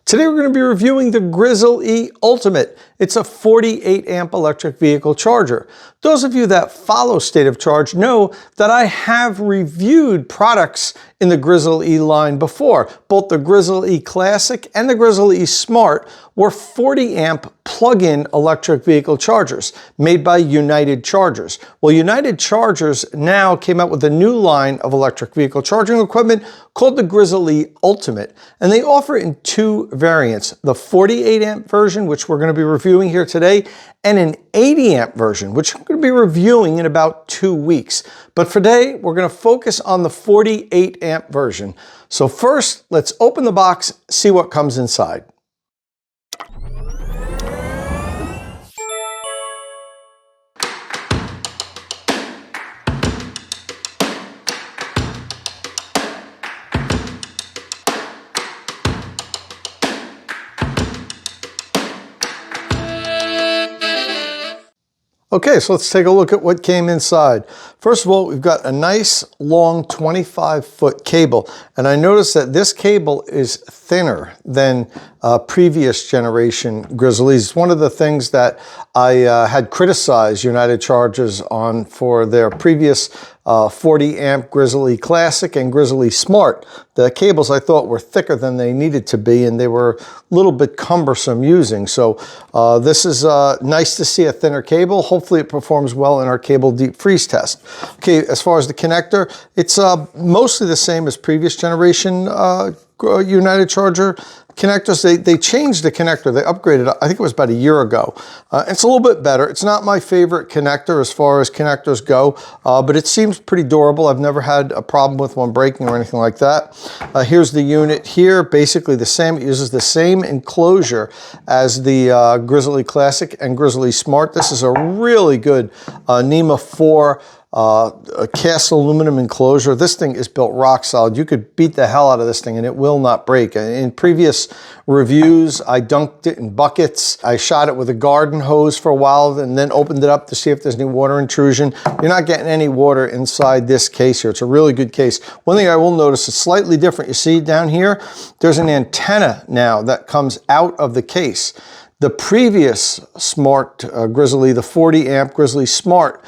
Today we're going to be reviewing the Grizzl-E Ultimate. It's a 48 amp electric vehicle charger. Those of you that follow State of Charge know that I have reviewed products in the Grizzl-E line before. Both the Grizzl-E Classic and the Grizzl-E Smart were 40 amp plug-in electric vehicle chargers made by United Chargers. Well, United Chargers now came out with a new line of electric vehicle charging equipment called the Grizzl-E Ultimate, and they offer it in two variants: the 48 amp version, which we're going to be reviewing here today, and an 80 amp version, which I'm going to be reviewing in about 2 weeks. But for today, we're going to focus on the 48 amp version. So first, let's open the box, see what comes inside. Okay, so let's take a look at what came inside. First of all, we've got a nice long 25-foot cable, and I noticed that this cable is thinner than previous generation Grizzl-E's. It's one of the things that I had criticized United Chargers on for their previous 40 amp Grizzl-E Classic and Grizzl-E Smart. The cables I thought were thicker than they needed to be, and they were a little bit cumbersome using. So this is nice to see a thinner cable. Hopefully it performs well in our cable deep freeze test. Okay, as far as the connector, it's mostly the same as previous generation United Charger connectors. They changed the connector. They upgraded it. I think it was about a year ago. It's a little bit better. It's not my favorite connector as far as connectors go, but it seems pretty durable. I've never had a problem with one breaking or anything like that. Here's the unit here, basically the same. It uses the same enclosure as the Grizzl-E Classic and Grizzl-E Smart. This is a really good NEMA 4 a cast aluminum enclosure. This thing is built rock solid. You could beat the hell out of this thing and it will not break. In previous reviews, I dunked it in buckets. I shot it with a garden hose for a while and then opened it up to see if there's any water intrusion. You're not getting any water inside this case here. It's a really good case. One thing I will notice is slightly different. You see down here, there's an antenna now that comes out of the case. The previous Smart Grizzl-E, the 40 amp Grizzl-E Smart,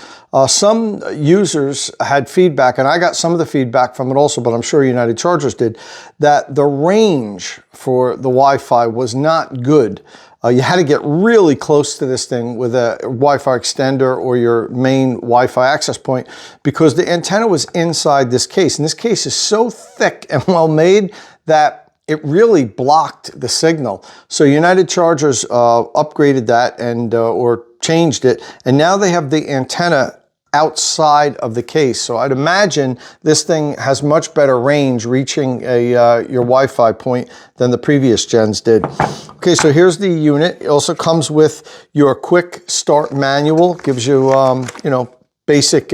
some users had feedback, and I got some of the feedback from it also, but I'm sure United Chargers did, that the range for the Wi-Fi was not good. You had to get really close to this thing with a Wi-Fi extender or your main Wi-Fi access point because the antenna was inside this case. And this case is so thick and well made that it really blocked the signal. So United Chargers upgraded that and or changed it, and now they have the antenna outside of the case. So I'd imagine this thing has much better range reaching your Wi-Fi point than the previous gens did. Okay, so here's the unit. It also comes with your quick start manual. Gives you you know, basic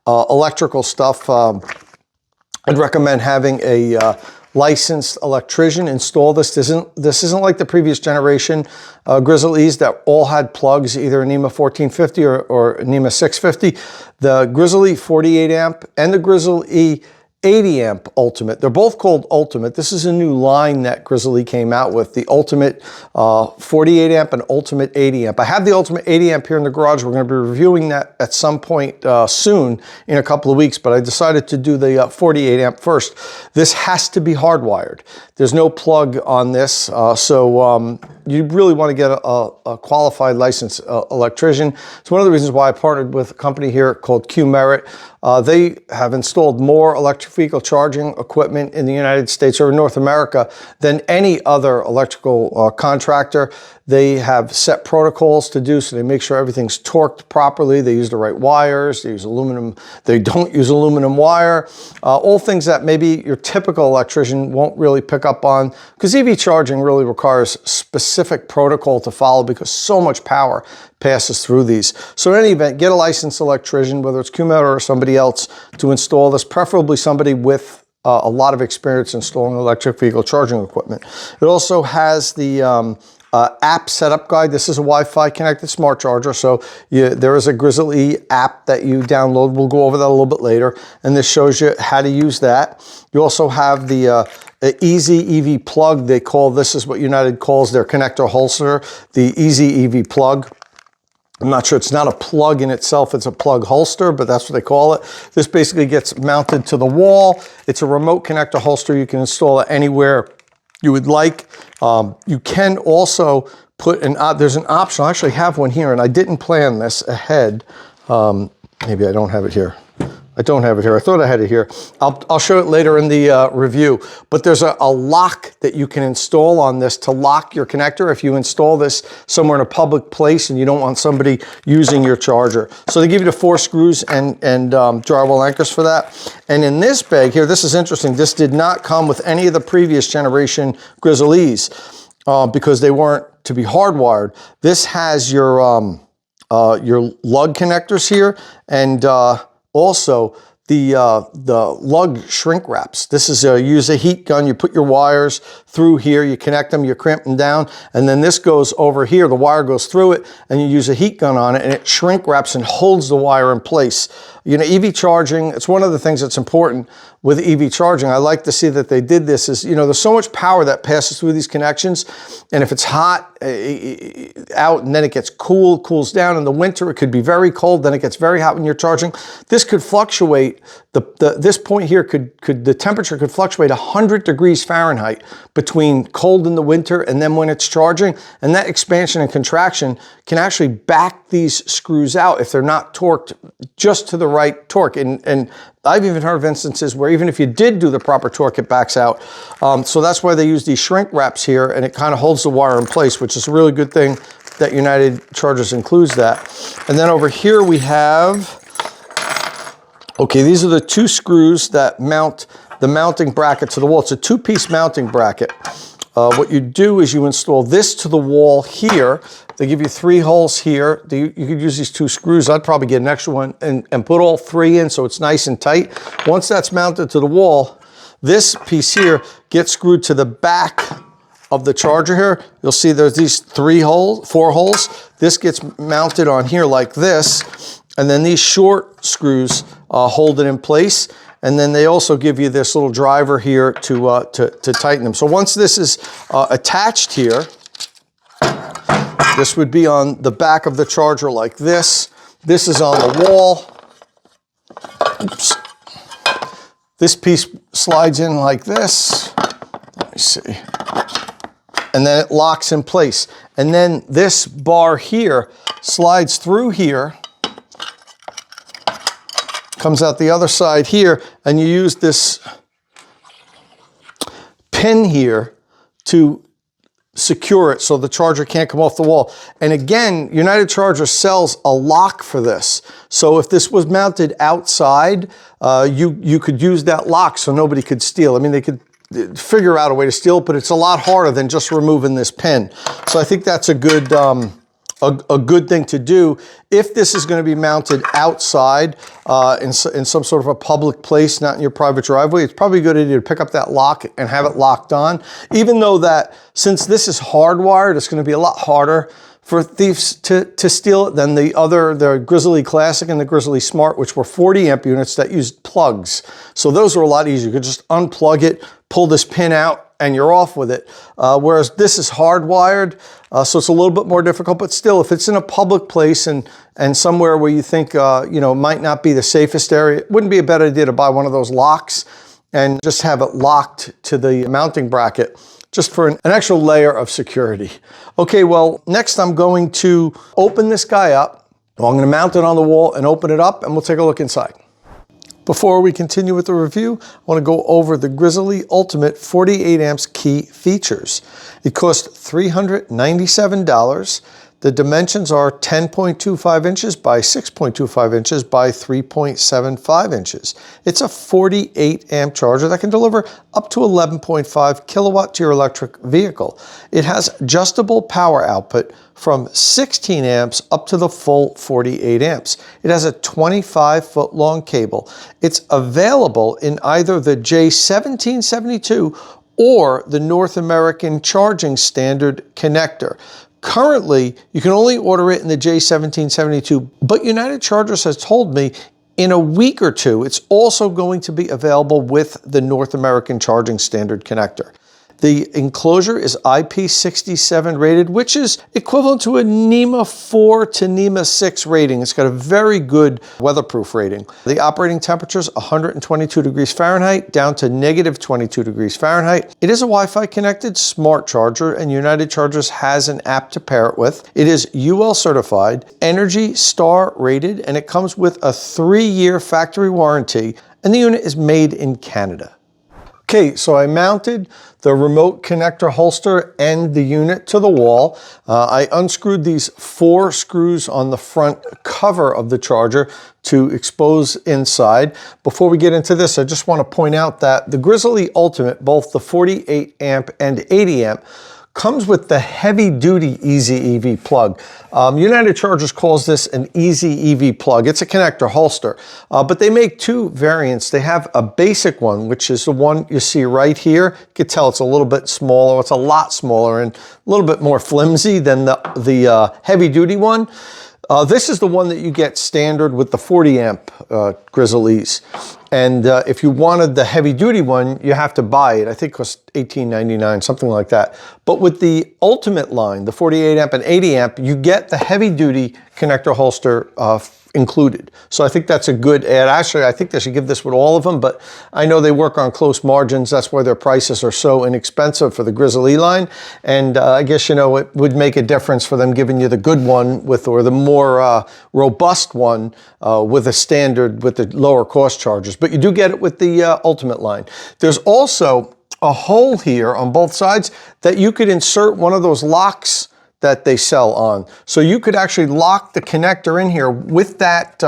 electrical stuff. I'd recommend having a licensed electrician install this. This isn't like the previous generation Grizzl-E's that all had plugs, either NEMA 1450 or NEMA 650. The Grizzl-E 48 amp and the Grizzl-E 80 amp Ultimate. They're both called Ultimate. This is a new line that Grizzl-E came out with, the Ultimate 48 amp and Ultimate 80 amp. I have the Ultimate 80 amp here in the garage. We're going to be reviewing that at some point soon in a couple of weeks, but I decided to do the 48 amp first. This has to be hardwired. There's no plug on this, so you really want to get a qualified licensed electrician. It's one of the reasons why I partnered with a company here called Q-Merit. They have installed more electric vehicle charging equipment in the United States or in North America than any other electrical contractor. They have set protocols to do, so they make sure everything's torqued properly. They use the right wires. They use aluminum. They don't use aluminum wire. All things that maybe your typical electrician won't really pick up on, because EV charging really requires specific protocol to follow because so much power passes through these. So in any event, get a licensed electrician, whether it's Q-Merit or somebody else, to install this, preferably somebody with a lot of experience installing electric vehicle charging equipment. It also has the app setup guide. This is a Wi-Fi connected smart charger, so there is a Grizzl-E app that you download. We'll go over that a little bit later, and this shows you how to use that. You also have the an Easy EV plug. They call this is what United calls their connector holster, the Easy EV plug. I'm not sure, it's not a plug in itself, it's a plug holster, but that's what they call it. This basically gets mounted to the wall. It's a remote connector holster. You can install it anywhere you would like. You can also put there's an option. I actually have one here, and I didn't plan this ahead. Maybe I don't have it here. I don't have it here. I thought I had it here. I'll show it later in the review. But there's a lock that you can install on this to lock your connector if you install this somewhere in a public place and you don't want somebody using your charger. So they give you the 4 screws and drywall anchors for that. And in this bag here, this is interesting. This did not come with any of the previous generation Grizzl-E's because they weren't to be hardwired. This has your lug connectors here, and also the lug shrink wraps. This is use a heat gun. You put your wires through here, you connect them, you crimp them down, and then this goes over here. The wire goes through it, and you use a heat gun on it, and it shrink wraps and holds the wire in place. You know, EV charging, it's one of the things that's important with EV charging. I like to see that they did this is, you know, there's so much power that passes through these connections, and if it's hot out and then it gets cool, cools down in the winter, it could be very cold, then it gets very hot when you're charging. This could fluctuate, this point here the temperature could fluctuate 100 degrees Fahrenheit between cold in the winter and then when it's charging, and that expansion and contraction can actually back these screws out if they're not torqued just to the right torque. And I've even heard of instances where even if you did do the proper torque, it backs out. So that's why they use these shrink wraps here, and it kind of holds the wire in place, which is a really good thing that United Chargers includes that. And then over here we have, okay, these are the 2 screws that mount the mounting bracket to the wall. It's a 2-piece mounting bracket. What you do is you install this to the wall here. They give you 3 holes here. You could use these 2 screws. I'd probably get an extra one and put all 3 in so it's nice and tight. Once that's mounted to the wall, this piece here gets screwed to the back of the charger here. You'll see there's these 4 holes. This gets mounted on here like this, and then these short screws hold it in place. And then they also give you this little driver here to tighten them. So once this is attached here, this would be on the back of the charger like this. This is on the wall. Oops. This piece slides in like this. Let me see. And then it locks in place. And then this bar here slides through here, comes out the other side here, and you use this pin here to secure it so the charger can't come off the wall. And again, United Charger sells a lock for this. So if this was mounted outside, you could use that lock so nobody could steal. I mean, they could figure out a way to steal it, but it's a lot harder than just removing this pin. So I think that's a good thing to do. If this is going to be mounted outside in some sort of a public place, not in your private driveway, it's probably a good idea to pick up that lock and have it locked on. Even though that, since this is hardwired, it's going to be a lot harder for thieves to steal it than the Grizzl-E Classic and the Grizzl-E Smart, which were 40 amp units that used plugs. So those are a lot easier. You could just unplug it, pull this pin out, and you're off with it. Whereas this is hardwired, so it's a little bit more difficult, but still, if it's in a public place and somewhere where you think, might not be the safest area, it wouldn't be a bad idea to buy one of those locks and just have it locked to the mounting bracket, just for an extra layer of security. Okay, well, next I'm going to open this guy up. I'm going to mount it on the wall and open it up, and we'll take a look inside. Before we continue with the review, I want to go over the Grizzl-E Ultimate 48 amps key features. It costs $397. The dimensions are 10.25 inches by 6.25 inches by 3.75 inches. It's a 48 amp charger that can deliver up to 11.5 kilowatt to your electric vehicle. It has adjustable power output from 16 amps up to the full 48 amps. It has a 25-foot long cable. It's available in either the J1772 or the North American Charging Standard connector. Currently, you can only order it in the J1772, but United Chargers has told me in a week or two, it's also going to be available with the North American Charging Standard connector. The enclosure is IP67 rated, which is equivalent to a NEMA 4 to NEMA 6 rating. It's got a very good weatherproof rating. The operating temperature is 122 degrees Fahrenheit down to -22 degrees Fahrenheit. It is a Wi-Fi connected smart charger, and United Chargers has an app to pair it with. It is UL certified, Energy Star rated, and it comes with a 3-year factory warranty, and the unit is made in Canada. Okay, so I mounted the remote connector holster and the unit to the wall. I unscrewed these 4 screws on the front cover of the charger to expose inside. Before we get into this, I just want to point out that the Grizzl-E Ultimate, both the 48 amp and 80 amp, comes with the heavy-duty Easy EV plug. United Chargers calls this an Easy EV plug. It's a connector holster, but they make 2 variants. They have a basic one, which is the one you see right here. You can tell it's a little bit smaller. It's a lot smaller and a little bit more flimsy than the heavy-duty one. This is the one that you get standard with the 40 amp Grizzl-E's. And if you wanted the heavy duty one, you have to buy it. I think it costs $18.99, something like that. But with the Ultimate line, the 48 amp and 80 amp, you get the heavy duty connector holster included. So I think that's a good add. Actually, I think they should give this with all of them, but I know they work on close margins. That's why their prices are so inexpensive for the Grizzl-E line. And I guess, you know, it would make a difference for them giving you the good one with, or the more robust one with a standard, with the lower cost chargers. But you do get it with the Ultimate line. There's also a hole here on both sides that you could insert one of those locks that they sell on. So you could actually lock the connector in here with that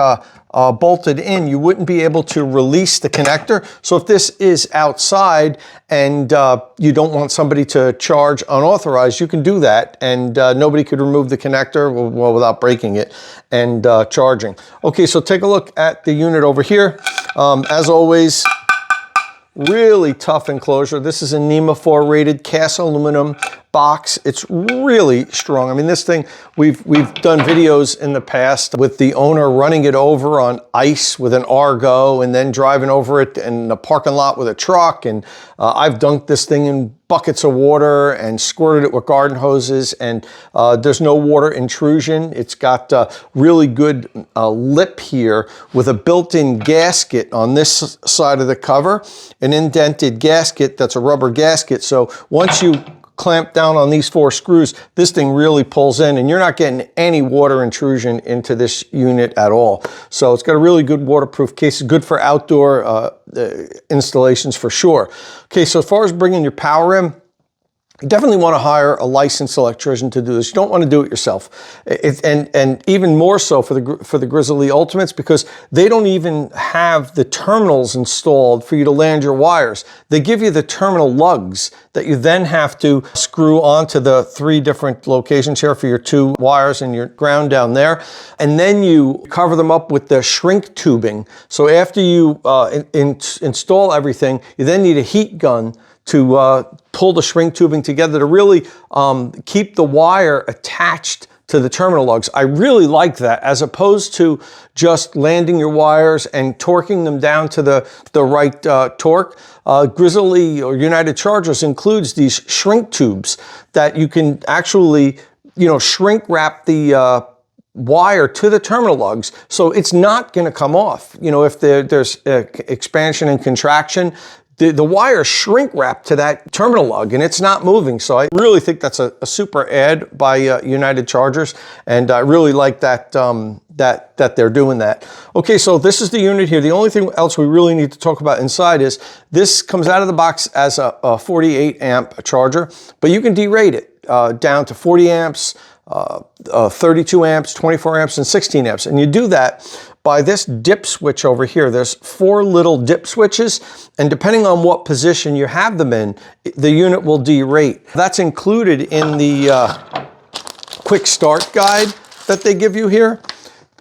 bolted in. You wouldn't be able to release the connector. So if this is outside and you don't want somebody to charge unauthorized, you can do that, and nobody could remove the connector, well, without breaking it and charging. Okay, so take a look at the unit over here. As always, really tough enclosure. This is a NEMA 4 rated cast aluminum box. It's really strong. I mean, this thing, we've done videos in the past with the owner running it over on ice with an Argo and then driving over it in a parking lot with a truck. And I've dunked this thing in buckets of water and squirted it with garden hoses, and there's no water intrusion. It's got really good lip here with a built-in gasket on this side of the cover, an indented gasket that's a rubber gasket. So once you clamp down on these 4 screws, this thing really pulls in, and you're not getting any water intrusion into this unit at all. So it's got a really good waterproof case. It's good for outdoor installations for sure. Okay, so as far as bringing your power in, you definitely want to hire a licensed electrician to do this. You don't want to do it yourself. And even more so for the Grizzl-E Ultimates, because they don't even have the terminals installed for you to land your wires. They give you the terminal lugs that you then have to screw onto the 3 different locations here for your 2 wires and your ground down there. And then you cover them up with the shrink tubing. So after you install everything, you then need a heat gun to pull the shrink tubing together to really keep the wire attached to the terminal lugs. I really like that, as opposed to just landing your wires and torquing them down to the right torque. Grizzl-E or United Chargers includes these shrink tubes that you can actually, you know, shrink wrap the wire to the terminal lugs, so it's not going to come off. You know, if there's expansion and contraction, the wire shrink wrap to that terminal lug, and it's not moving. So I really think that's a super ad by United Chargers, and I really like that that they're doing that. Okay, so this is the unit here. The only thing else we really need to talk about inside is this comes out of the box as a 48 amp charger, but you can derate it down to 40 amps, 32 amps, 24 amps, and 16 amps. And you do that by this dip switch over here. There's 4 little dip switches, and depending on what position you have them in, the unit will derate. That's included in the quick start guide that they give you here.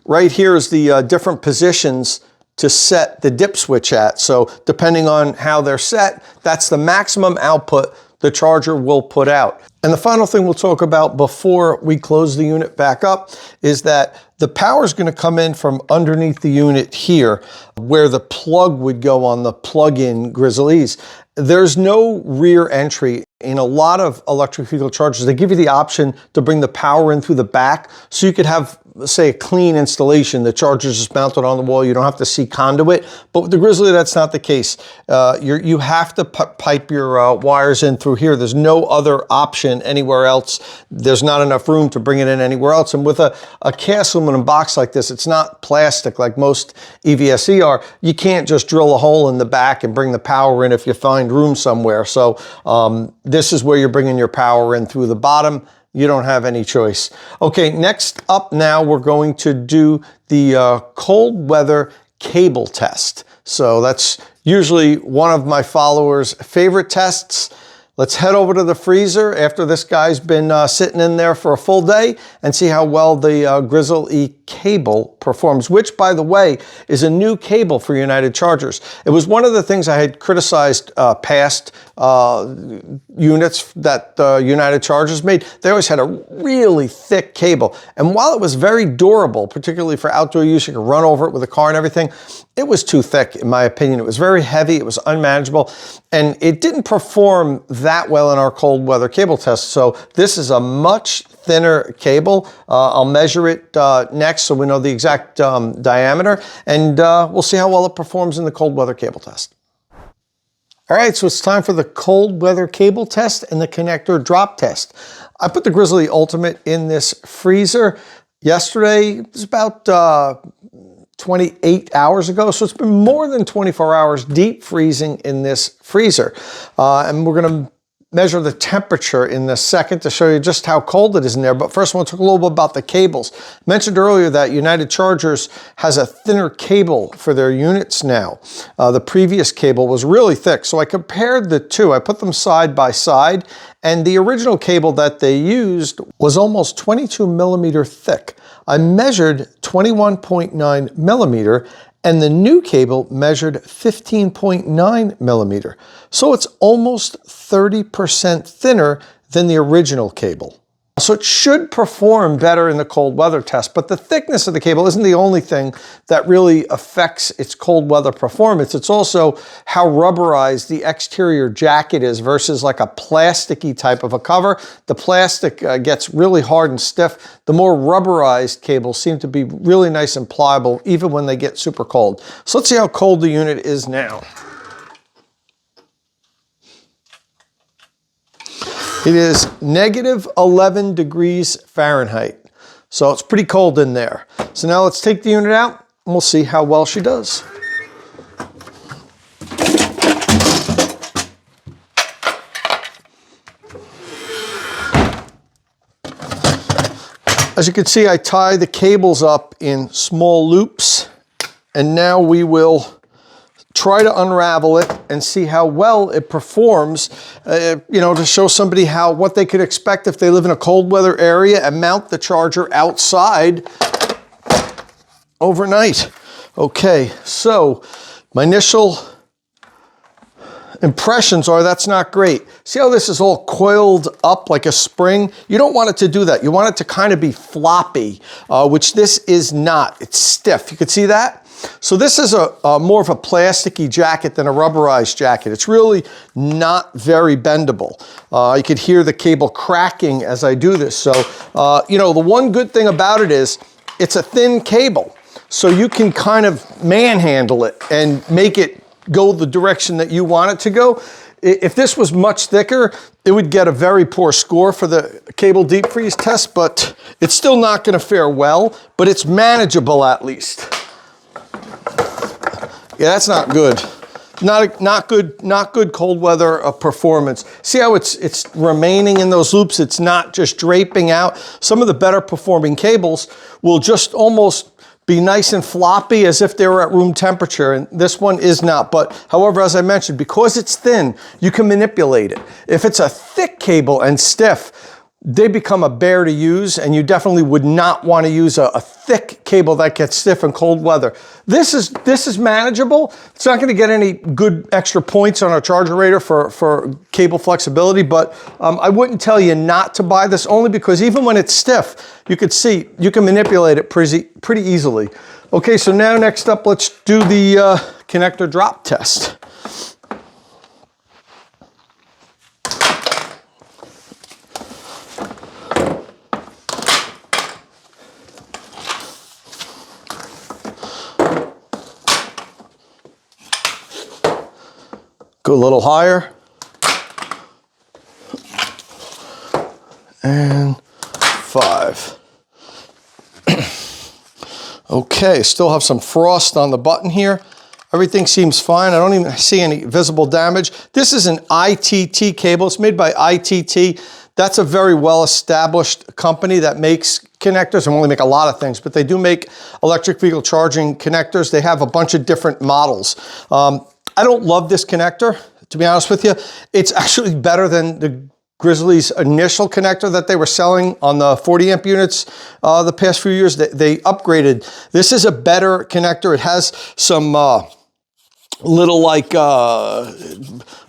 Right here is the different positions to set the dip switch at. So depending on how they're set, that's the maximum output the charger will put out. And the final thing we'll talk about before we close the unit back up is that the power is going to come in from underneath the unit here, where the plug would go on the plug-in Grizzl-E's. There's no rear entry. In a lot of electric vehicle chargers, they give you the option to bring the power in through the back, so you could have, say, a clean installation. The charger's just mounted on the wall. You don't have to see conduit. But with the Grizzl-E, that's not the case. You have to pipe your wires in through here. There's no other option anywhere else. There's not enough room to bring it in anywhere else. And with a cast aluminum box like this, it's not plastic like most EVSE are. You can't just drill a hole in the back and bring the power in if you find room somewhere. So this is where you're bringing your power in through the bottom. You don't have any choice. Okay, next up now, we're going to do the cold weather cable test. So that's usually one of my followers' favorite tests. Let's head over to the freezer after this guy's been sitting in there for a full day and see how well the Grizzl-E cable performs, which, by the way, is a new cable for United Chargers. It was one of the things I had criticized past units that United Chargers made. They always had a really thick cable. And while it was very durable, particularly for outdoor use, you could run over it with a car and everything, it was too thick, in my opinion. It was very heavy, it was unmanageable, and it didn't perform that well in our cold weather cable test. So this is a much thinner cable. I'll measure it next so we know the exact diameter, and we'll see how well it performs in the cold weather cable test. All right, so it's time for the cold weather cable test and the connector drop test. I put the Grizzl-E Ultimate in this freezer yesterday. It was about 28 hours ago, so it's been more than 24 hours deep freezing in this freezer. And we're going to measure the temperature in a second to show you just how cold it is in there. But first, I want to talk a little bit about the cables. I mentioned earlier that United Chargers has a thinner cable for their units now. The previous cable was really thick, so I compared the two. I put them side by side, and the original cable that they used was almost 22 millimeter thick. I measured 21.9 millimeter, and the new cable measured 15.9 millimeter. So it's almost 30% thinner than the original cable. So it should perform better in the cold weather test, but the thickness of the cable isn't the only thing that really affects its cold weather performance. It's also how rubberized the exterior jacket is versus like a plasticky type of a cover. The plastic gets really hard and stiff. The more rubberized cables seem to be really nice and pliable even when they get super cold. So let's see how cold the unit is now. It is negative 11 degrees Fahrenheit. So it's pretty cold in there. So now let's take the unit out and we'll see how well she does. As you can see, I tie the cables up in small loops, and now we will try to unravel it and see how well it performs, to show somebody what they could expect if they live in a cold weather area and mount the charger outside overnight. Okay, so my initial impressions are that's not great. See how this is all coiled up like a spring? You don't want it to do that. You want it to kind of be floppy, which this is not. It's stiff. You can see that? So this is a more of a plasticky jacket than a rubberized jacket. It's really not very bendable. You could hear the cable cracking as I do this. So, the one good thing about it is it's a thin cable. So you can kind of manhandle it and make it go the direction that you want it to go. If this was much thicker, it would get a very poor score for the cable deep freeze test, but it's still not going to fare well, but it's manageable at least. Yeah, that's not good. Not good cold weather performance. See how it's remaining in those loops? It's not just draping out. Some of the better performing cables will just almost be nice and floppy as if they were at room temperature, and this one is not. But however, as I mentioned, because it's thin, you can manipulate it. If it's a thick cable and stiff, they become a bear to use, and you definitely would not want to use a thick cable that gets stiff in cold weather. This is manageable. It's not going to get any good extra points on our ChargerRater for cable flexibility, but I wouldn't tell you not to buy this, only because even when it's stiff, you could see you can manipulate it pretty easily. Okay, so now next up, let's do the connector drop test. Go a little higher. And 5. Okay, still have some frost on the button here. Everything seems fine. I don't even see any visible damage. This is an ITT cable. It's made by ITT. That's a very well-established company that makes connectors. They only make a lot of things, but they do make electric vehicle charging connectors. They have a bunch of different models. I don't love this connector, to be honest with you. It's actually better than the Grizzl-E's initial connector that they were selling on the 40 amp units the past few years. They upgraded. This is a better connector. It has some little like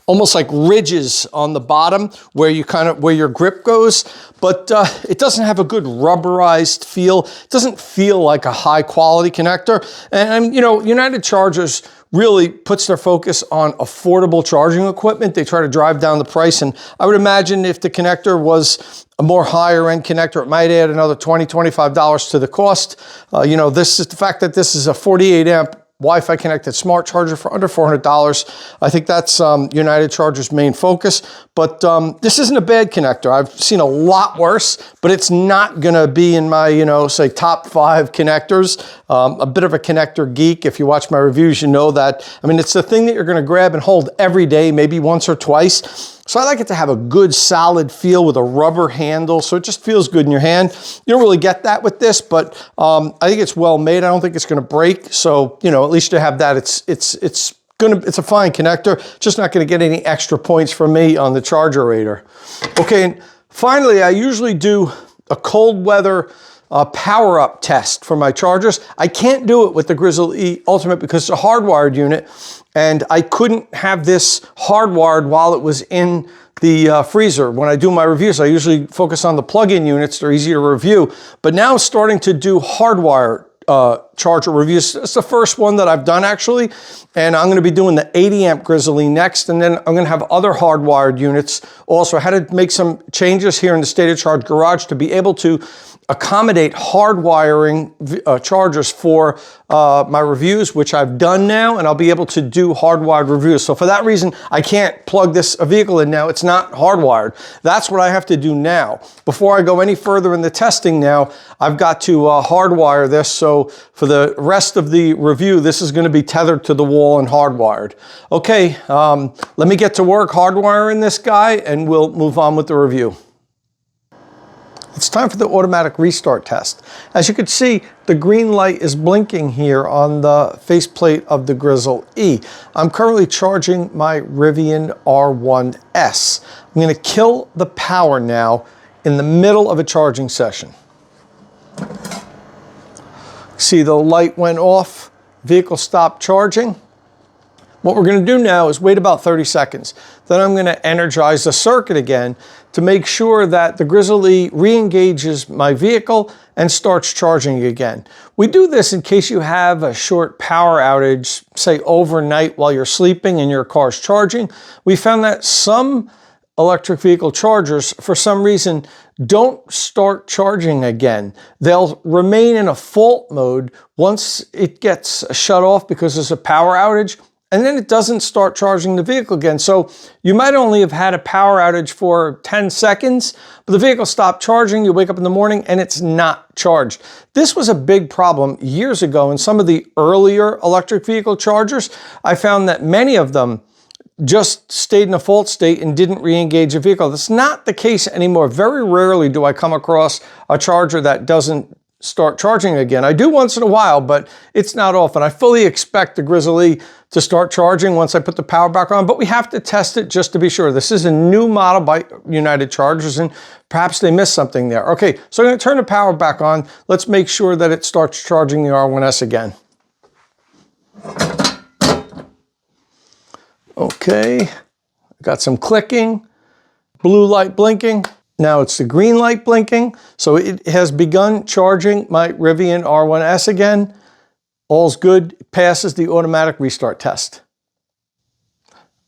almost like ridges on the bottom where your grip goes, but it doesn't have a good rubberized feel. It doesn't feel like a high quality connector. And you know, United Chargers really puts their focus on affordable charging equipment. They try to drive down the price, and I would imagine if the connector was a more higher end connector, it might add another $20, $25 to the cost. You know, this is the fact that this is a 48 amp Wi-Fi connected smart charger for under $400. I think that's United Chargers' main focus, but this isn't a bad connector. I've seen a lot worse, but it's not gonna be in my, you know, say top 5 connectors. A bit of a connector geek. If you watch my reviews, you know that. I mean, it's the thing that you're gonna grab and hold every day, maybe once or twice. So I like it to have a good solid feel with a rubber handle, so it just feels good in your hand. You don't really get that with this, but I think it's well made. I don't think it's gonna break, so you know, at least to have that, it's a fine connector, just not gonna get any extra points from me on the ChargerRater. Okay, and finally, I usually do a cold weather power up test for my chargers. I can't do it with the Grizzl-E Ultimate because it's a hardwired unit, and I couldn't have this hardwired while it was in the freezer. When I do my reviews, I usually focus on the plug-in units. They're easier to review, but now I'm starting to do hardwired charger reviews. It's the first one that I've done actually, and I'm going to be doing the 80 amp Grizzl-E next, and then I'm going to have other hardwired units also. I had to make some changes here in the State of Charge garage to be able to accommodate hardwiring chargers for my reviews, which I've done now, and I'll be able to do hardwired reviews. So for that reason, I can't plug this vehicle in now. It's not hardwired. That's what I have to do now. Before I go any further in the testing now, I've got to hardwire this. So for the rest of the review, this is going to be tethered to the wall and hardwired. Okay, let me get to work hardwiring this guy, and we'll move on with the review. It's time for the automatic restart test. As you can see, the green light is blinking here on the faceplate of the Grizzl-E. I'm currently charging my Rivian R1S. I'm going to kill the power now in the middle of a charging session. See, the light went off, vehicle stopped charging. What we're going to do now is wait about 30 seconds. Then I'm going to energize the circuit again to make sure that the Grizzl-E re-engages my vehicle and starts charging again. We do this in case you have a short power outage, say overnight while you're sleeping and your car's charging. We found that some electric vehicle chargers, for some reason, don't start charging again. They'll remain in a fault mode once it gets shut off because there's a power outage, and then it doesn't start charging the vehicle again. So you might only have had a power outage for 10 seconds, but the vehicle stopped charging, you wake up in the morning and it's not charged. This was a big problem years ago in some of the earlier electric vehicle chargers. I found that many of them just stayed in a fault state and didn't re-engage a vehicle. That's not the case anymore. Very rarely do I come across a charger that doesn't start charging again. I do once in a while, but it's not often. I fully expect the Grizzl-E to start charging once I put the power back on, but we have to test it just to be sure. This is a new model by United Chargers, and perhaps they missed something there. Okay, so I'm going to turn the power back on. Let's make sure that it starts charging the R1S again. Okay, got some clicking, blue light blinking. Now it's the green light blinking. So it has begun charging my Rivian R1S again. All's good, it passes the automatic restart test.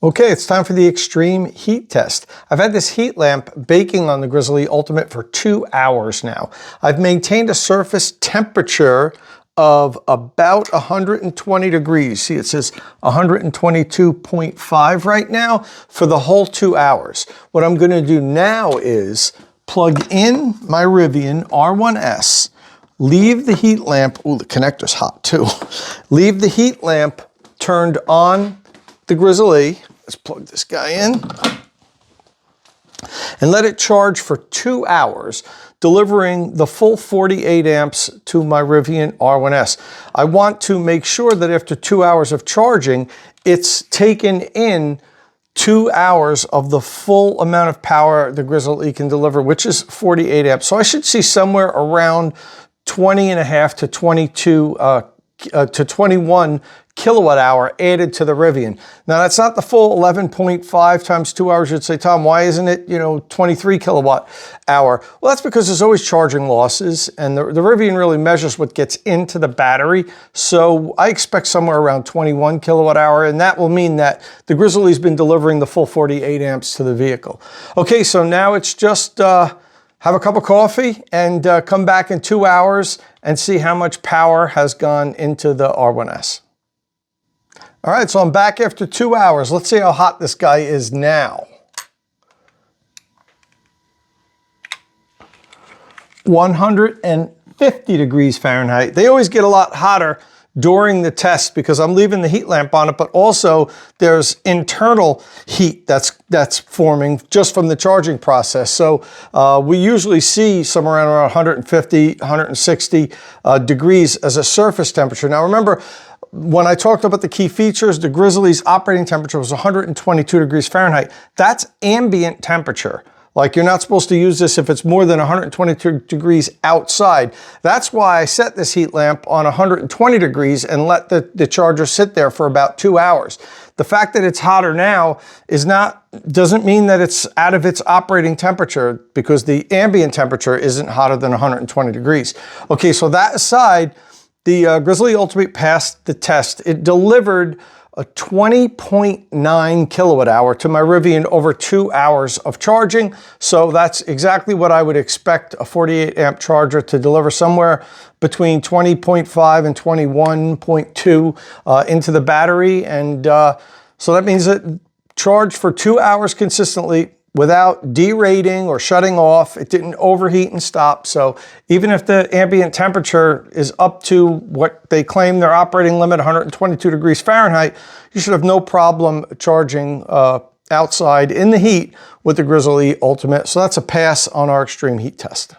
Okay, it's time for the extreme heat test. I've had this heat lamp baking on the Grizzl-E Ultimate for 2 hours now. I've maintained a surface temperature of about 120 degrees. See, it says 122.5 right now for the whole 2 hours. What I'm going to do now is plug in my Rivian R1S, leave the heat lamp, oh, the connector's hot too. Leave the heat lamp turned on the Grizzl-E. Let's plug this guy in and let it charge for 2 hours, delivering the full 48 amps to my Rivian R1S. I want to make sure that after 2 hours of charging, it's taken in 2 hours of the full amount of power the Grizzl-E can deliver, which is 48 amps. So I should see somewhere around 20.5 to 22 to 21 kilowatt hour added to the Rivian. Now that's not the full 11.5 times 2 hours. You'd say, Tom, why isn't it, 23 kilowatt hour? Well, that's because there's always charging losses, and the Rivian really measures what gets into the battery. So I expect somewhere around 21 kilowatt hour, and that will mean that the Grizzl-E's been delivering the full 48 amps to the vehicle. Okay, so now it's just have a cup of coffee and come back in 2 hours and see how much power has gone into the R1S. All right, so I'm back after 2 hours. Let's see how hot this guy is now. 150 degrees Fahrenheit. They always get a lot hotter during the test because I'm leaving the heat lamp on it, but also there's internal heat that's forming just from the charging process. So we usually see somewhere around 150, 160 degrees as a surface temperature. Now remember, when I talked about the key features, the Grizzl-E's operating temperature was 122 degrees Fahrenheit. That's ambient temperature. Like, you're not supposed to use this if it's more than 122 degrees outside. That's why I set this heat lamp on 120 degrees and let the charger sit there for about 2 hours. The fact that it's hotter now doesn't mean that it's out of its operating temperature, because the ambient temperature isn't hotter than 120 degrees. Okay, so that aside, the Grizzl-E Ultimate passed the test. It delivered a 20.9 kilowatt hour to my Rivian over 2 hours of charging. So that's exactly what I would expect a 48 amp charger to deliver, somewhere between 20.5 and 21.2 into the battery. And so that means that charged for 2 hours consistently without derating or shutting off. It didn't overheat and stop. So even if the ambient temperature is up to what they claim their operating limit, 122 degrees Fahrenheit, you should have no problem charging outside in the heat with the Grizzl-E Ultimate. So that's a pass on our extreme heat test.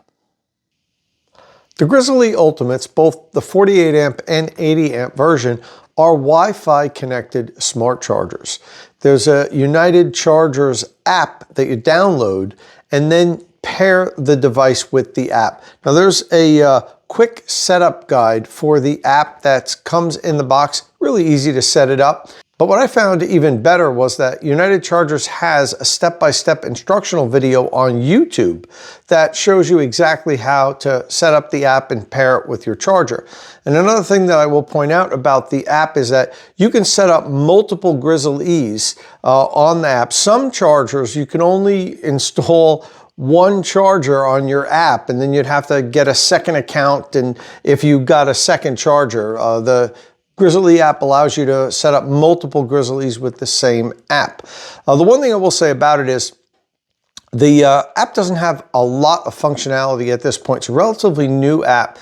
The Grizzl-E Ultimates, both the 48 amp and 80 amp version, are Wi-Fi connected smart chargers. There's a United Chargers app that you download and then pair the device with the app. Now there's a quick setup guide for the app that comes in the box. Really easy to set it up. But what I found even better was that United Chargers has a step-by-step instructional video on YouTube that shows you exactly how to set up the app and pair it with your charger. And another thing that I will point out about the app is that you can set up multiple Grizzl-E's on the app. Some chargers you can only install one charger on your app, and then you'd have to get a second account. And if you got a second charger, the Grizzl-E app allows you to set up multiple Grizzl-E's with the same app. The one thing I will say about it is The app doesn't have a lot of functionality at this point. It's a relatively new app.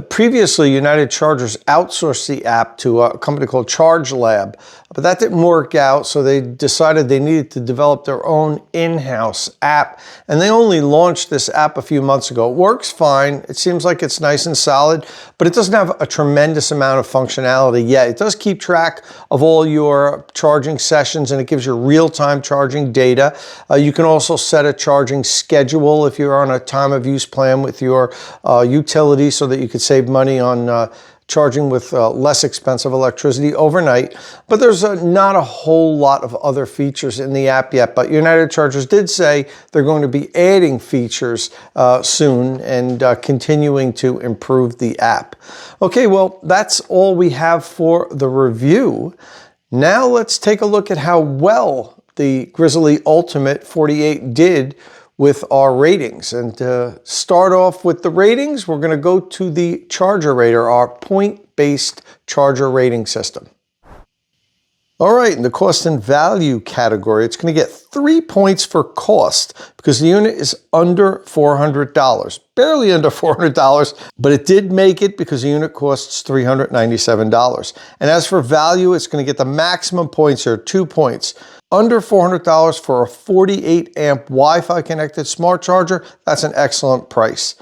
Previously, United Chargers outsourced the app to a company called ChargerRater, but that didn't work out, so they decided they needed to develop their own in-house app, and they only launched this app a few months ago. It works fine. It seems like it's nice and solid, but it doesn't have a tremendous amount of functionality yet. It does keep track of all your charging sessions, and it gives you real-time charging data. You can also set a charging schedule if you're on a time of use plan with your utility, so that you could save money on charging with less expensive electricity overnight. But there's not a whole lot of other features in the app yet. But United Chargers did say they're going to be adding features soon and continuing to improve the app. Okay, well, that's all we have for the review. Now let's take a look at how well the Grizzl-E Ultimate 48 did with our ratings. And to start off with the ratings, we're going to go to the ChargerRater, our point-based charger rating system. All right, in the cost and value category, it's going to get 3 points for cost because the unit is under $400, barely under $400, but it did make it because the unit costs $397. And as for value, it's going to get the maximum points here, 2 points. Under $400 for a 48 amp Wi-Fi connected smart charger, that's an excellent price.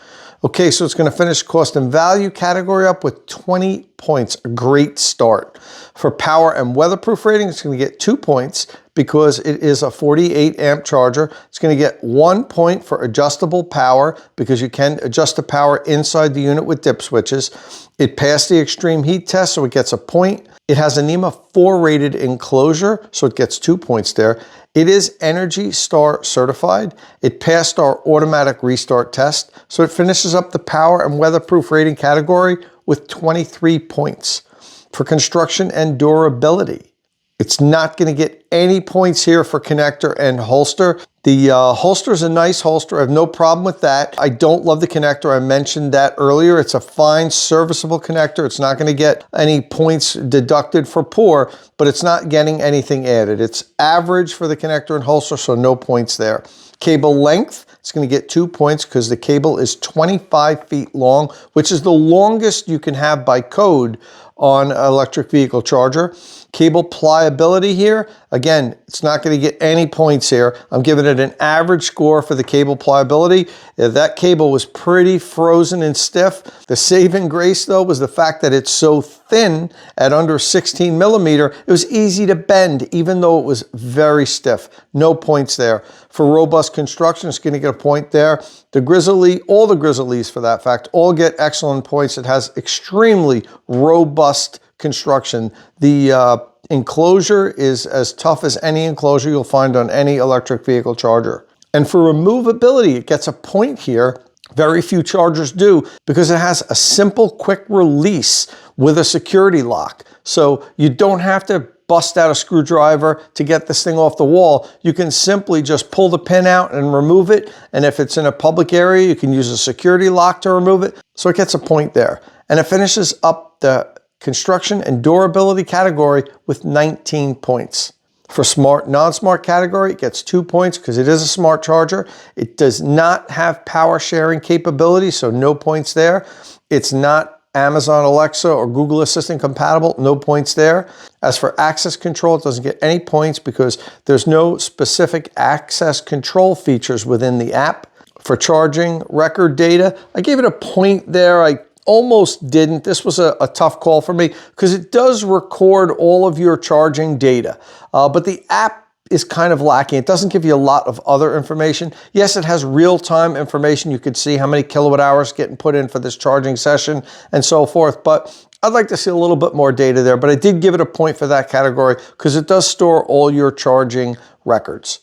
Okay, so it's going to finish cost and value category up with 20 points, a great start. For power and weatherproof rating, it's going to get 2 points because it is a 48 amp charger. It's going to get 1 point for adjustable power because you can adjust the power inside the unit with dip switches. It passed the extreme heat test, so it gets a point. It has a NEMA 4 rated enclosure, so it gets 2 points there. It is Energy Star certified. It passed our automatic restart test, so it finishes up the power and weatherproof rating category with 23 points. For construction and durability, it's not going to get any points here for connector and holster. The holster is a nice holster. I have no problem with that. I don't love the connector. I mentioned that earlier. It's a fine, serviceable connector. It's not going to get any points deducted for poor, but it's not getting anything added. It's average for the connector and holster, so no points there. Cable length, it's going to get 2 points because the cable is 25 feet long, which is the longest you can have by code on an electric vehicle charger. Cable pliability here, again, it's not going to get any points here. I'm giving it an average score for the cable pliability. That cable was pretty frozen and stiff. The saving grace, though, was the fact that it's so thin at under 16 millimeter. It was easy to bend, even though it was very stiff. No points there. For robust construction, it's going to get a point there. The Grizzl-E, all the Grizzl-Es for that fact, all get excellent points. It has extremely robust construction. The enclosure is as tough as any enclosure you'll find on any electric vehicle charger. And for removability, it gets a point here. Very few chargers do because it has a simple, quick release with a security lock. So you don't have to bust out a screwdriver to get this thing off the wall. You can simply just pull the pin out and remove it. And if it's in a public area, you can use a security lock to remove it. So it gets a point there. And it finishes up the construction and durability category with 19 points. For smart, non-smart category, it gets 2 points because it is a smart charger. It does not have power sharing capability, so no points there. It's not Amazon Alexa or Google Assistant compatible, no points there. As for access control, it doesn't get any points because there's no specific access control features within the app. For charging record data, I gave it a point there. I almost didn't. This was a tough call for me because it does record all of your charging data, but the app is kind of lacking. It doesn't give you a lot of other information. Yes, it has real-time information. You could see how many kilowatt hours getting put in for this charging session and so forth, but I'd like to see a little bit more data there, but I did give it a point for that category because it does store all your charging records.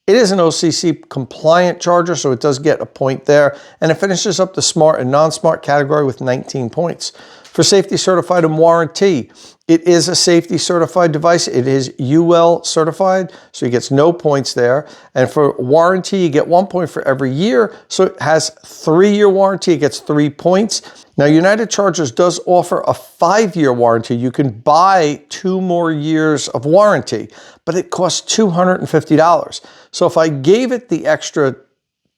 It is an OCC compliant charger, so it does get a point there, and it finishes up the smart and non-smart category with 19 points. For safety certified and warranty, it is a safety certified device. It is UL certified, so it gets no points there. And for warranty, you get 1 point for every year. So it has 3-year warranty, it gets 3 points. Now, United Chargers does offer a 5-year warranty. You can buy 2 more years of warranty, but it costs $250. So if I gave it the extra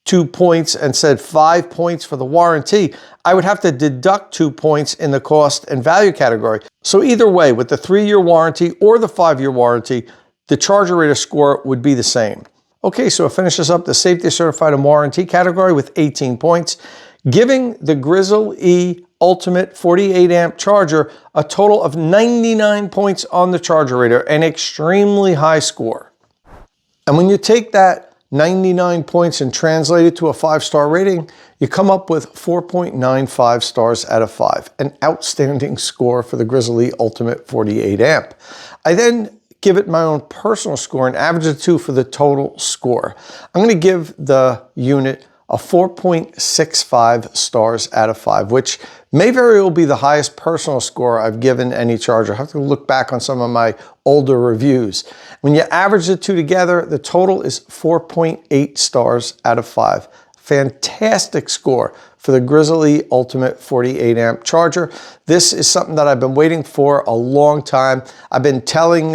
2 points and said 5 points for the warranty, I would have to deduct 2 points in the cost and value category. So either way, with the 3-year warranty or the 5-year warranty, the ChargerRater score would be the same. Okay, so it finishes up the safety certified and warranty category with 18 points, giving the Grizzl-E Ultimate 48 amp charger a total of 99 points on the ChargerRater, an extremely high score. And when you take that 99 points and translate it to a 5-star rating, you come up with 4.95 stars out of 5, an outstanding score for the Grizzl-E Ultimate 48 amp. I then give it my own personal score and average it 2 for the total score. I'm going to give the unit a 4.65 stars out of 5, which may very well be the highest personal score I've given any charger. I have to look back on some of my older reviews. When you average the two together, the total is 4.8 stars out of 5. Fantastic score for the Grizzl-E Ultimate 48 amp charger. This is something that I've been waiting for a long time. I've been telling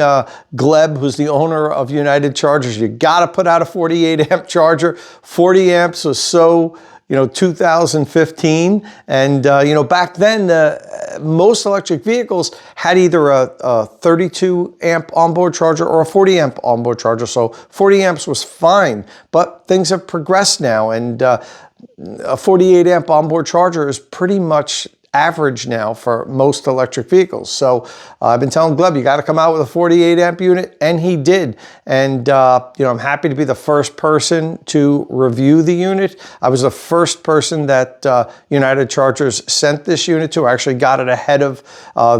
Gleb, who's the owner of United Chargers, you gotta put out a 48 amp charger. 40 amps was so, 2015. And, back then, most electric vehicles had either a 32 amp onboard charger or a 40 amp onboard charger. So 40 amps was fine, but things have progressed now, and a 48 amp onboard charger is pretty much average now for most electric vehicles. So I've been telling Gleb, you got to come out with a 48 amp unit, and he did. And I'm happy to be the first person to review the unit. I was the first person that United Chargers sent this unit to. I actually got it ahead of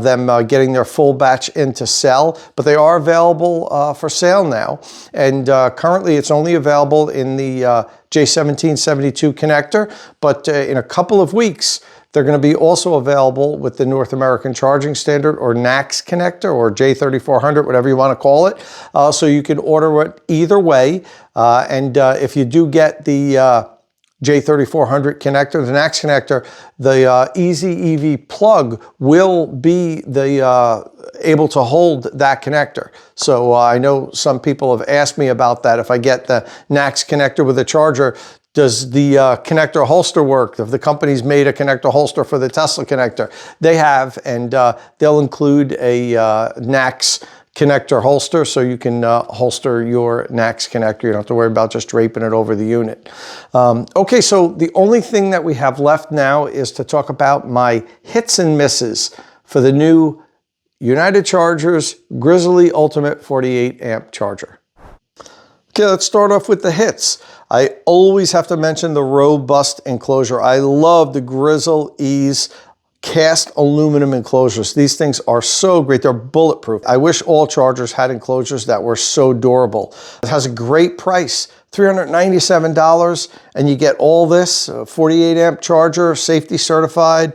them getting their full batch into sell, but they are available for sale now. And currently it's only available in the J1772 connector, but in a couple of weeks, they're going to be also available with the North American Charging Standard or NACS connector or J3400, whatever you want to call it. So you can order it either way. And if you do get the J3400 connector, the NACS connector, the Easy EV plug will be able to hold that connector. So I know some people have asked me about that. If I get the NACS connector with a charger, does the connector holster work? If the company's made a connector holster for the Tesla connector, they have, and they'll include a NACS connector holster, so you can holster your NACS connector. You don't have to worry about just draping it over the unit. Okay, so the only thing that we have left now is to talk about my hits and misses for the new United Chargers Grizzl-E Ultimate 48 amp charger. Okay, let's start off with the hits. I always have to mention the robust enclosure. I love the Grizzl-E's cast aluminum enclosures. These things are so great. They're bulletproof. I wish all chargers had enclosures that were so durable. It has a great price, $397, and you get all this, 48 amp charger, safety certified,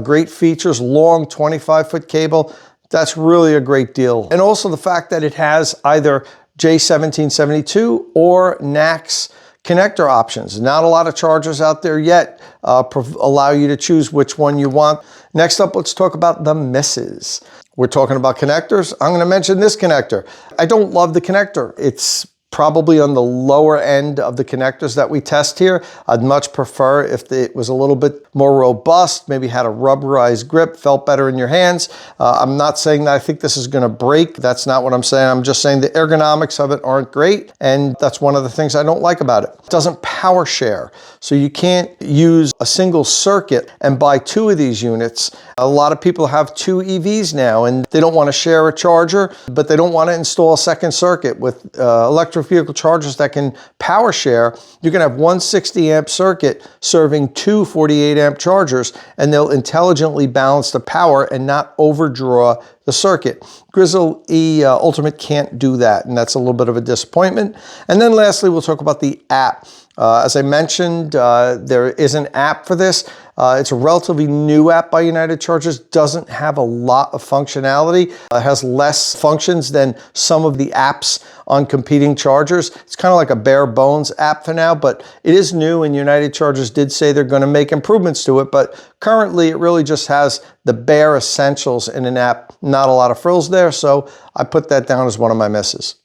great features, long 25-foot cable. That's really a great deal. And also the fact that it has either J1772 or NACS connector options. Not a lot of chargers out there yet allow you to choose which one you want. Next up, let's talk about the misses. We're talking about connectors. I'm going to mention this connector. I don't love the connector. It's probably on the lower end of the connectors that we test here. I'd much prefer if it was a little bit more robust, maybe had a rubberized grip, felt better in your hands. I'm not saying that I think this is going to break. That's not what I'm saying. I'm just saying the ergonomics of it aren't great, and that's one of the things I don't like about it. It doesn't power share, so you can't use a single circuit and buy 2 of these units. A lot of people have 2 EVs now, and they don't want to share a charger, but they don't want to install a second circuit. With electric vehicle chargers that can power share, you can have one 60 amp circuit serving 2 48 amp chargers, and they'll intelligently balance the power and not overdraw the circuit. Grizzl-E Ultimate can't do that, and that's a little bit of a disappointment. And then lastly, we'll talk about the app. As I mentioned, there is an app for this. It's a relatively new app by United Chargers, doesn't have a lot of functionality. It has less functions than some of the apps on competing chargers. It's kind of like a bare bones app for now, but it is new, and United Chargers did say they're going to make improvements to it, but currently it really just has the bare essentials in an app. Not a lot of frills there, so I put that down as one of my misses.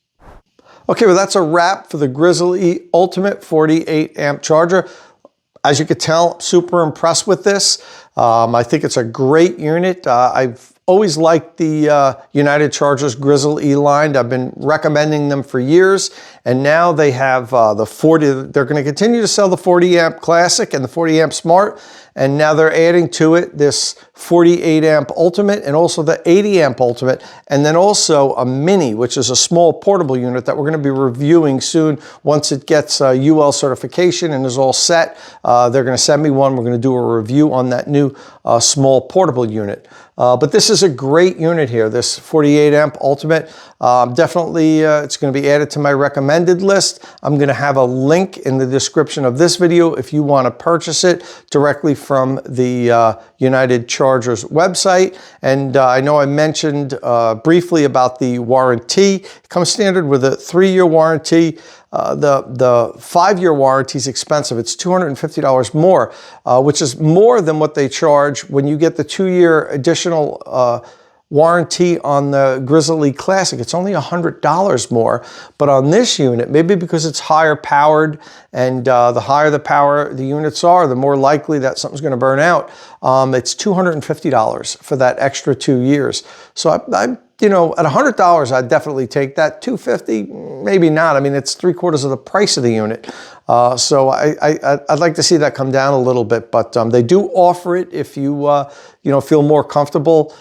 Okay, well, that's a wrap for the Grizzl-E Ultimate 48 amp charger. As you could tell, I'm super impressed with this. I think it's a great unit. I've always liked the United Chargers Grizzl-E line. I've been recommending them for years, and now they have the 40. They're going to continue to sell the 40 amp Classic and the 40 amp Smart, and now they're adding to it this 48 amp Ultimate and also the 80 amp Ultimate, and then also a Mini, which is a small portable unit that we're going to be reviewing soon once it gets UL certification and is all set. They're going to send me one. We're going to do a review on that new small portable unit. But this is a great unit here, this 48 amp Ultimate. Definitely, it's going to be added to my recommended list. I'm going to have a link in the description of this video if you want to purchase it directly from the United Chargers website. And I know I mentioned briefly about the warranty. It comes standard with a 3-year warranty. The 5-year warranty is expensive. It's $250 more, which is more than what they charge when you get the 2-year additional warranty on the Grizzl-E Classic. It's only $100 more, but on this unit, maybe because it's higher powered, and the higher the power the units are, the more likely that something's going to burn out. It's $250 for that extra 2 years. So I'm you know, at $100, I'd definitely take that. $250, maybe not. I mean, it's 3/4 of the price of the unit. So I'd like to see that come down a little bit, but they do offer it if you, you know, feel more comfortable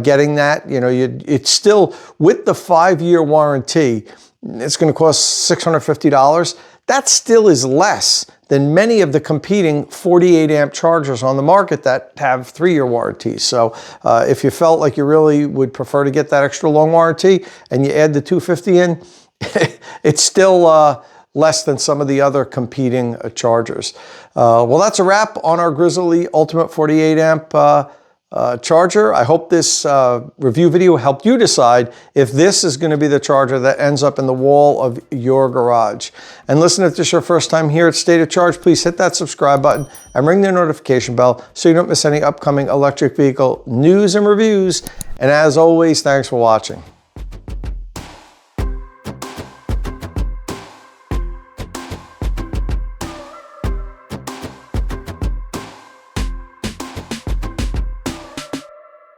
getting that. You know, it's still, with the 5-year warranty, it's going to cost $650. That still is less than many of the competing 48 amp chargers on the market that have 3-year warranties. So if you felt like you really would prefer to get that extra long warranty and you add the $250 in, it's still less than some of the other competing chargers. Well, that's a wrap on our Grizzl-E Ultimate 48 amp charger. I hope this review video helped you decide if this is going to be the charger that ends up in the wall of your garage. And listen, if this is your first time here at State of Charge, please hit that subscribe button and ring the notification bell so you don't miss any upcoming electric vehicle news and reviews. And as always, thanks for watching.